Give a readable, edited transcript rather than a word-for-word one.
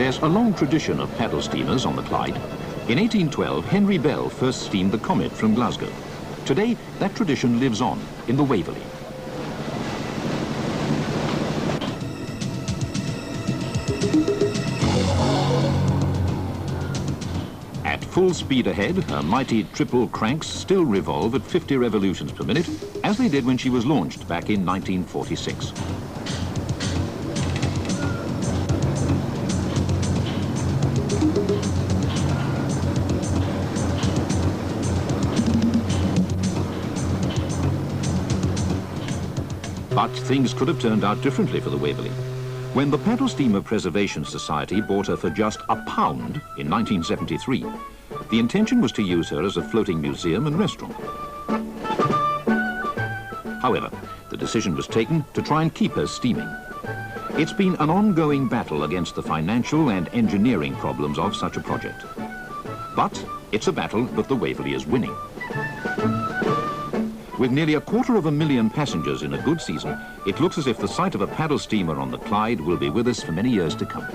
There's a long tradition of paddle steamers on the Clyde. In 1812, Henry Bell first steamed the Comet from Glasgow. Today, that tradition lives on in the Waverley. At full speed ahead, her mighty triple cranks still revolve at 50 revolutions per minute, as they did when she was launched back in 1946. But things could have turned out differently for the Waverley. When the Paddle Steamer Preservation Society bought her for just £1 in 1973, the intention was to use her as a floating museum and restaurant. However, the decision was taken to try and keep her steaming. It's been an ongoing battle against the financial and engineering problems of such a project. But it's a battle that the Waverley is winning. With nearly 250,000 passengers in a good season, it looks as if the sight of a paddle steamer on the Clyde will be with us for many years to come.